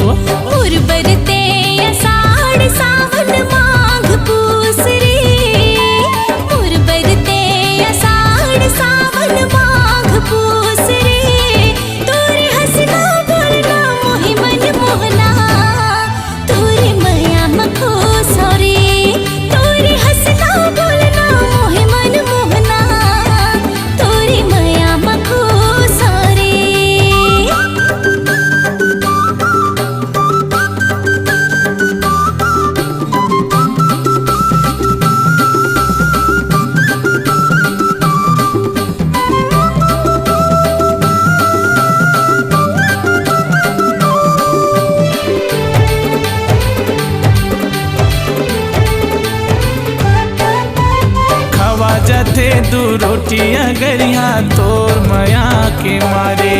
उर्वरते आषाढ़ सावन माघ पूस रे, उर्वरते आषाढ़ सावन माघ पूस रे। तोरे हंसना बोलना मोहि मन मोहना, तोरे माया मखो सरे। तोरे हंसना बोलना मोहि मन मोहना, तोरे माया मखो सरे। खवा जाते दू रोटियां गरिया तोर माया के मारे।